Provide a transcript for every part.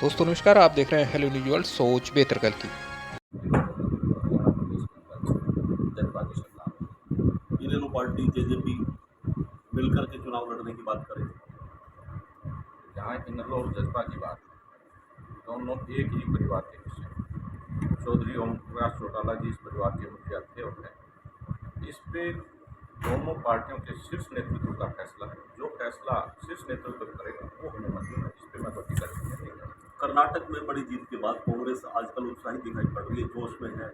दोस्तों नमस्कार, आप देख रहे हैं हेलो न्यूज वर्ल्ड। सोच बेहतर कल की। तीनों पार्टी जेजेपी मिलकर के चुनाव लड़ने की बात करें। जहाँ इनलो और जज्बा की बात है, दोनों एक ही परिवार के हिस्से हैं। चौधरी ओम प्रकाश चौटाला जी इस परिवार के मुखिया थे और हैं। इस पे दोनों पार्टियों के शीर्ष नेतृत्व का फैसला है। जो फैसला शीर्ष नेतृत्व करेगा वो हमें मंजूर है। इस पे मैं बड़ी टिप्पणी नहीं करूँगा। कर्नाटक में बड़ी जीत के बाद कांग्रेस आजकल उत्साहित दिखाई पड़ रही है, जोश में है।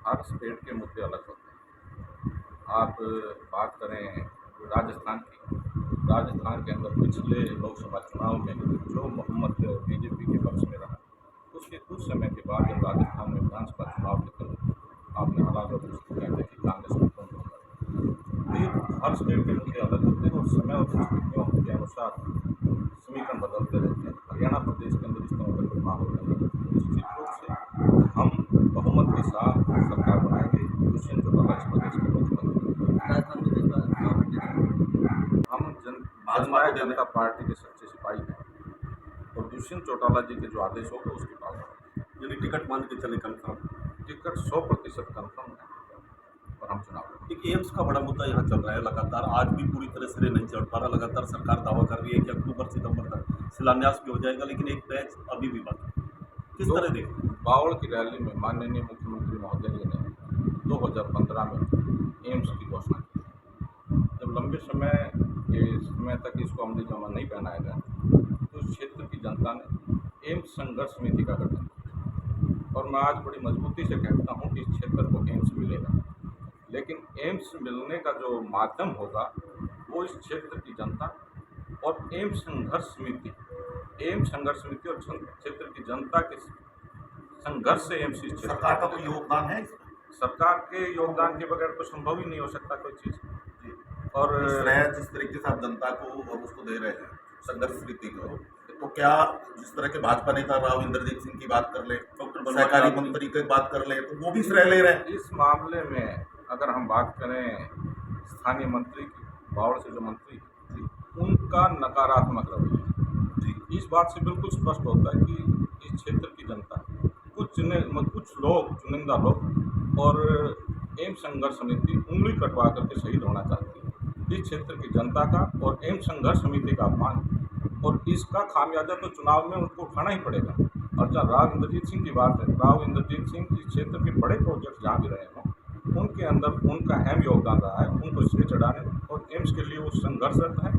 हर स्टेट के मुद्दे अलग होते हैं। आप बात करें राजस्थान की, राजस्थान के अंदर पिछले लोकसभा चुनाव में जो बहुमत बीजेपी के पक्ष में रहा, उसके कुछ समय के बाद जब राजस्थान में विधानसभा चुनाव निकल, आपने हालात और परिस्थितियाँ देखी, कांग्रेस को कौन होगा। तो ये हर स्टेट के मुद्दे अलग होते हैं और समय और परिस्थितियों के अनुसार समीकरण बदलते रहते हैं। हरियाणा प्रदेश के अंदर इस तरह का कोई माहौल नहीं है। निश्चित रूप से हम बहुमत के साथ सरकार बनाएंगे। दुष्यंत चौटाला इस प्रदेश के मुख्यमंत्री। हम जननायक जनता पार्टी के सच्चे सिपाही हैं और दुष्यंत चौटाला जी के जो आदेश होगा उसके पालन। यानी टिकट मान के चले कंफर्म। टिकट 100% कन्फर्म है और हम चुनाव। एक एम्स का बड़ा मुद्दा यहाँ चल रहा है लगातार, आज भी पूरी तरह सिरे नहीं चढ़ पा रहा। लगातार सरकार दावा कर रही है कि अक्टूबर सितंबर तक शिलान्यास भी हो जाएगा, लेकिन एक पैच अभी भी बाकी। किस तरह देखें? बावड़ की रैली में माननीय मुख्यमंत्री महोदय जी ने 2015 में एम्स की घोषणा की। जब लंबे समय तक इसको अमली जामा नहीं पहनाया गया तो इस क्षेत्र की जनता ने एम्स संघर्ष समिति का गठन किया और मैं आज बड़ी मजबूती से कहता हूँ कि इस क्षेत्र को एम्स मिलेगा। लेकिन एम्स मिलने का जो माध्यम होगा वो इस क्षेत्र की जनता और एम्स संघर्ष समिति और क्षेत्र की जनता के संघर्ष से एम्स इस क्षेत्र सरकार का कोई योगदान है इसमें? सरकार के योगदान के बगैर तो संभव ही नहीं हो सकता कोई चीज़। और जिस तरीके से आप जनता को और उसको दे रहे हैं संघर्ष समिति को, तो क्या जिस तरह के भाजपा नेता राव इंद्रजीत सिंह की बात कर ले, सहकारी मंत्री की बात कर ले, तो वो भी श्रेय ले रहे हैं इस मामले में। अगर हम बात करें स्थानीय मंत्री की, बावड़ से जो मंत्री उनका नकारात्मक रवैया इस बात से बिल्कुल स्पष्ट होता है कि इस क्षेत्र की जनता कुछ लोग चुनिंदा लोग और एम्स संघर्ष समिति उंगली कटवा करके शहीद होना चाहती है। इस क्षेत्र की जनता का और एम्स संघर्ष समिति का अपमान और इसका खामियाजा तो चुनाव में उनको उठाना ही पड़ेगा। और जहाँ राव इंद्रजीत सिंह की बात है, राव इंद्रजीत सिंह इस क्षेत्र के बड़े प्रोजेक्ट जहाँ भी रहे हों उनके अंदर उनका अहम योगदान रहा है। उनको सिरे चढ़ाने और एम्स के लिए वो संघर्षरत है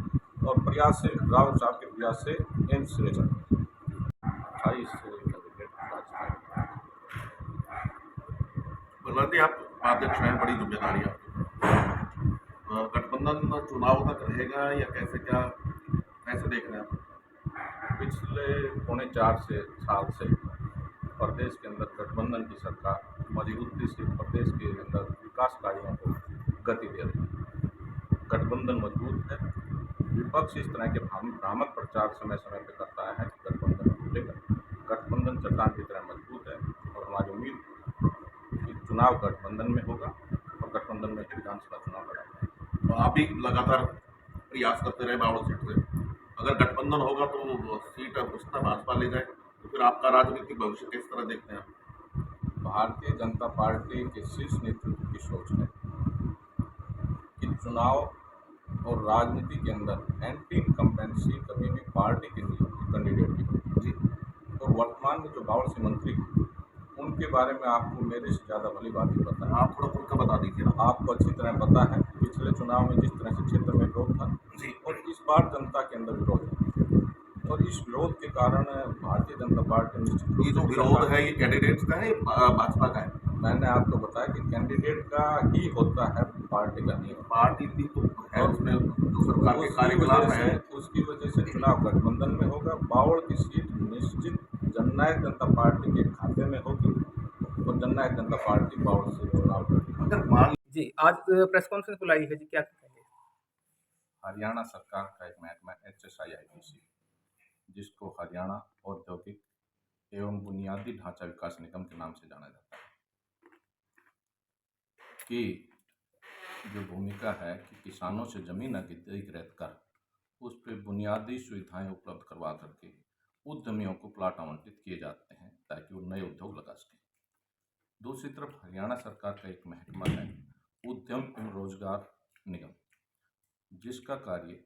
और प्रयास से राव साहब के प्रयास से एम्स सिरे चढ़े। 28 प्रधानमंत्री आप अध्यक्ष हैं, बड़ी जिम्मेदारी है आपकी। गठबंधन चुनाव तक रहेगा या कैसे देख रहे हैं आप? पिछले 4.25 साल से प्रदेश के अंदर गठबंधन की सरकार मजबूती से प्रदेश के अंदर विकास कार्यों को गति दे रही है। गठबंधन मजबूत है। विपक्ष इस तरह के भ्रामक प्रचार समय समय पर करता है कि गठबंधन टूटेगा। गठबंधन चट्टान की तरह मजबूत है और हमारी उम्मीद कि चुनाव गठबंधन में होगा और गठबंधन में विधानसभा चुनाव लड़ेगा। तो आप भी लगातार प्रयास करते रहे बावड़ सीट से, अगर गठबंधन होगा तो सीट उसका भाजपा ले जाए, तो फिर आपका राजनीतिक भविष्य किस तरह देखते हैं? भारतीय जनता पार्टी के शीर्ष नेतृत्व की सोच है कि चुनाव और राजनीति के अंदर एंटी इनकम्बेंसी कभी भी पार्टी के कैंडिडेट की। और वर्तमान में जो बावड़ से मंत्री हैं उनके बारे में आपको मेरे से ज़्यादा भली बात ही पता है। आप थोड़ा खुल कर बता दीजिए ना। आपको अच्छी तरह पता है पिछले चुनाव में जिस तरह से क्षेत्र में विरोध था जी, और इस बार जनता के अंदर विरोध है और इस विरोध के कारण भारतीय जनता पार्टी निश्चित ये जो विरोध है ये कैंडिडेट्स का है भाजपा का है? मैंने आपको बताया कि कैंडिडेट का ही होता है, पार्टी का नहीं होता। पार्टी भी तो है उसमें, जो सरकार के कार्यकलाप है उसकी वजह से चुनाव गठबंधन में होगा। बावड़ की सीट निश्चित जननायक जनता पार्टी के खाते में होगी और जननायक जनता पार्टी बावड़ से चुनाव लड़ेगी। अगर मान जी, आज प्रेस कॉन्फ्रेंस बुलाई है जी, क्या कहेंगे? हरियाणा सरकार का एक महकमा HSIIPC, जिसको हरियाणा औद्योगिक एवं बुनियादी ढांचा विकास निगम के नाम से जाना जाता है, की जो भूमिका है कि किसानों से जमीन अधिग्रहित कर उस पर बुनियादी सुविधाएं उपलब्ध करवा करके उद्यमियों को प्लाट आवंटित किए जाते हैं ताकि वो नए उद्योग लगा सकें। दूसरी तरफ हरियाणा सरकार का एक महकमा है उद्यम एवं रोजगार निगम, जिसका कार्य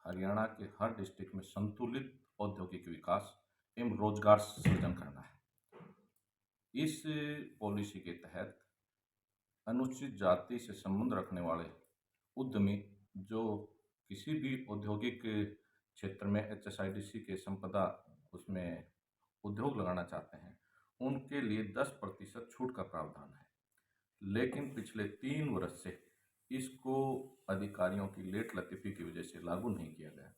हरियाणा के हर डिस्ट्रिक्ट में संतुलित औद्योगिक विकास एवं रोजगार सृजन करना है। इस पॉलिसी के तहत अनुसूचित जाति से संबंध रखने वाले उद्यमी जो किसी भी औद्योगिक क्षेत्र में HSIDC के संपदा उसमें उद्योग लगाना चाहते हैं, उनके लिए 10% छूट का प्रावधान है। लेकिन पिछले 3 वर्ष से इसको अधिकारियों की लेट लतीफ़ी की वजह से लागू नहीं किया गया।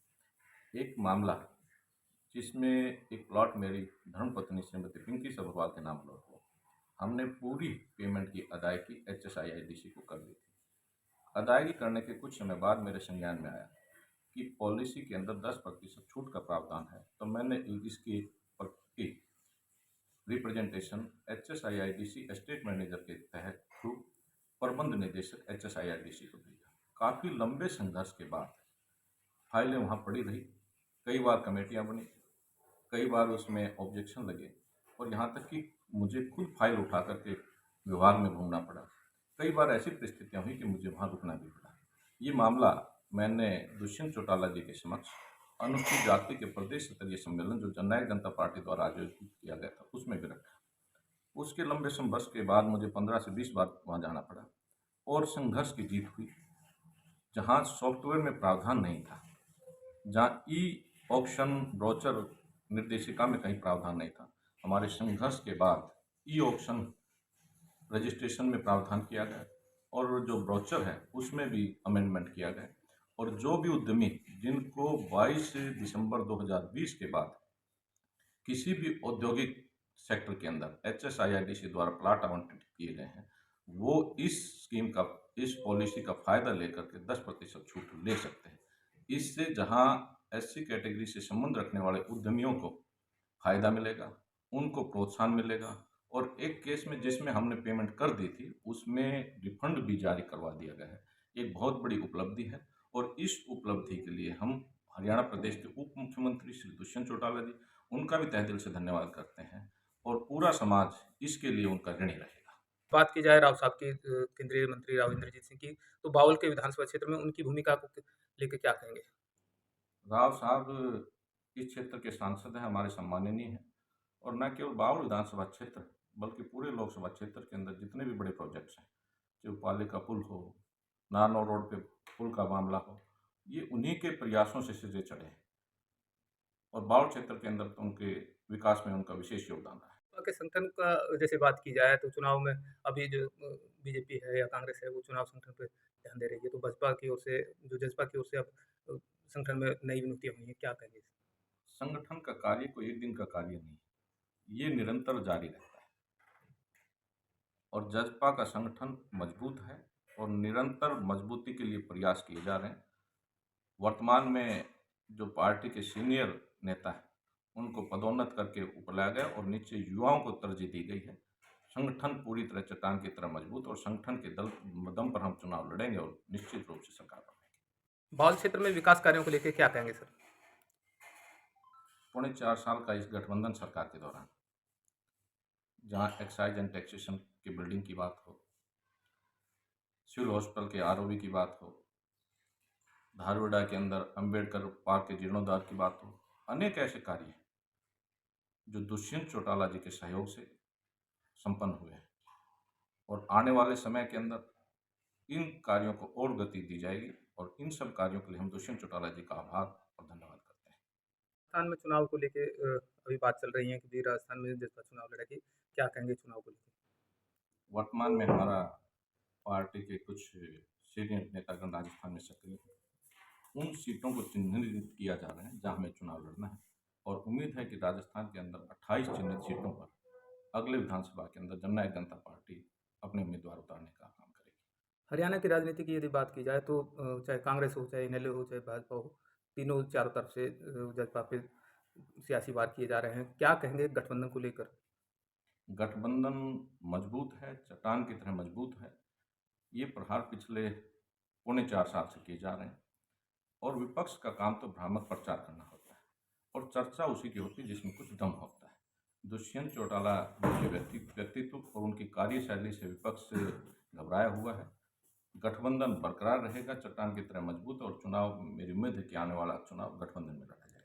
एक मामला जिसमें एक प्लॉट मेरी धर्मपत्नी श्रीमती पिंकी सभरवाल के नाम पर हुआ, हमने पूरी पेमेंट की अदायगी HSIDC को कर दी थी। अदायगी करने के कुछ समय बाद मेरे संज्ञान में आया कि पॉलिसी के अंदर 10% छूट का प्रावधान है, तो मैंने इसकी रिप्रेजेंटेशन HSIDC स्टेट मैनेजर के तहत थ्रू प्रबंध निदेशक HSIDC को भेजा। काफ़ी लंबे संघर्ष के बाद फाइलें वहाँ पड़ी रही, कई बार कमेटियाँ बनी, कई बार उसमें ऑब्जेक्शन लगे और यहाँ तक कि मुझे खुद फाइल उठा करके विभाग में घूमना पड़ा। कई बार ऐसी परिस्थितियाँ हुई कि मुझे वहाँ रुकना भी पड़ा। ये मामला मैंने दुष्यंत चौटाला जी के समक्ष अनुसूचित जाति के प्रदेश स्तरीय सम्मेलन जो जननायक जनता पार्टी द्वारा आयोजित किया गया था उसमें भी रखा। उसके लंबे संघर्ष के बाद मुझे 15 से 20 बार वहाँ जाना पड़ा और संघर्ष की जीत हुई। जहाँ सॉफ्टवेयर में प्रावधान नहीं था, जहाँ ऑक्शन ब्रोचर निर्देशिका में कहीं प्रावधान नहीं था, हमारे संघर्ष के बाद ऑक्शन रजिस्ट्रेशन में प्रावधान किया गया और जो ब्रोचर है उसमें भी अमेंडमेंट किया गया और जो भी उद्यमी जिनको 22 दिसंबर 2020 के बाद किसी भी औद्योगिक सेक्टर के अंदर HSIDC द्वारा प्लाट आवंटित किए गए हैं, वो इस स्कीम का, इस पॉलिसी का फ़ायदा लेकर के 10% छूट ले सकते हैं। इससे जहां SC कैटेगरी से संबंध रखने वाले उद्यमियों को फ़ायदा मिलेगा, उनको प्रोत्साहन मिलेगा और एक केस में जिसमें हमने पेमेंट कर दी थी उसमें रिफंड भी जारी करवा दिया गया है। एक बहुत बड़ी उपलब्धि है और इस उपलब्धि के लिए हम हरियाणा प्रदेश के उप मुख्यमंत्री श्री दुष्यंत चौटाला जी, उनका भी तहे दिल से धन्यवाद करते हैं और पूरा समाज इसके लिए उनका ऋणी रहेगा। बात की जाए राव साहब की, केंद्रीय मंत्री राव इंद्रजीत सिंह की, तो बावल के विधानसभा क्षेत्र में उनकी भूमिका को लेकर क्या कहेंगे? राव साहब इस क्षेत्र के सांसद हैं, हमारे सम्माननीय हैं और न केवल बावल विधानसभा क्षेत्र बल्कि पूरे लोकसभा क्षेत्र के अंदर जितने भी बड़े प्रोजेक्ट्स हैं, जो पालिका पुल हो, नारनौल रोड पे पुल का मामला हो, ये उन्हीं के प्रयासों से सिरे चढ़े हैं और बावल क्षेत्र के अंदर तो उनके विकास में उनका विशेष योगदान रहा है। के संगठन का जैसे बात की जाए तो चुनाव में अभी जो बीजेपी है या कांग्रेस है वो चुनाव संगठन पे ध्यान दे रही है, तो बसपा की ओर से, जो जसपा की ओर से अब संगठन में नई नियुक्तियां हुई हैं, क्या कहेंगे? संगठन का कार्य कोई एक दिन का कार्य नहीं, ये निरंतर जारी रहता है और जसपा का संगठन मजबूत है और निरंतर मजबूती के लिए प्रयास किए जा रहे हैं। वर्तमान में जो पार्टी के सीनियर नेता हैं उनको पदोन्नत करके ऊपर लाया गया और नीचे युवाओं को तरजीह दी गई है। संगठन पूरी तरह चट्टान की तरह मजबूत और संगठन के दम पर हम चुनाव लड़ेंगे और निश्चित रूप से सरकार बनाएंगे। बावल क्षेत्र में विकास कार्यों को लेकर क्या कहेंगे सर? 4.5 साल का इस गठबंधन सरकार के दौरान जहां एक्साइज एंड टैक्सेशन की बिल्डिंग की बात हो, सिविल हॉस्पिटल के ROB की बात हो, धारवाड़ा के अंदर अंबेडकर पार्क के जीर्णोद्धार की बात हो, अनेक ऐसे कार्य हैं जो दुष्यंत चौटाला जी के सहयोग से संपन्न हुए हैं और आने वाले समय के अंदर इन कार्यों को और गति दी जाएगी और इन सब कार्यों के लिए हम दुष्यंत चौटाला जी का आभार और धन्यवाद करते हैं। राजस्थान में चुनाव को लेके अभी बात चल रही है कि राजस्थान में जसपा चुनाव लड़ेगी, क्या कहेंगे चुनाव को लेकर? वर्तमान में हमारा पार्टी के कुछ सीनियर नेतागण राजस्थान में सक्रिय हैं, उन सीटों को चिन्हित किया जा रहा है जहां हमें चुनाव लड़ना है और उम्मीद है कि राजस्थान के अंदर 28 चिन्हित सीटों पर अगले विधानसभा के अंदर जननायक जनता पार्टी अपने उम्मीदवार उतारने का काम करेगी। हरियाणा की राजनीति की यदि बात की जाए तो चाहे कांग्रेस हो, चाहे NLA हो, चाहे भाजपा हो, तीनों चारों तरफ से जसपा पे सियासी वार किए जा रहे हैं, क्या कहेंगे गठबंधन को लेकर? गठबंधन मजबूत है, चट्टान की तरह मजबूत है। ये प्रहार पिछले 4.25 साल से किए जा रहे हैं और विपक्ष का काम तो भ्रामक प्रचार करना होता है। और चर्चा उसी की होती है जिसमें कुछ दम होता है। दुष्यंत चौटाला के व्यक्तित्व और उनकी कार्यशैली से विपक्ष घबराया हुआ है। गठबंधन बरकरार रहेगा, चट्टान की तरह मजबूत, और चुनाव मेरी उम्मीद है कि आने वाला चुनाव गठबंधन में लड़ा जाएगा।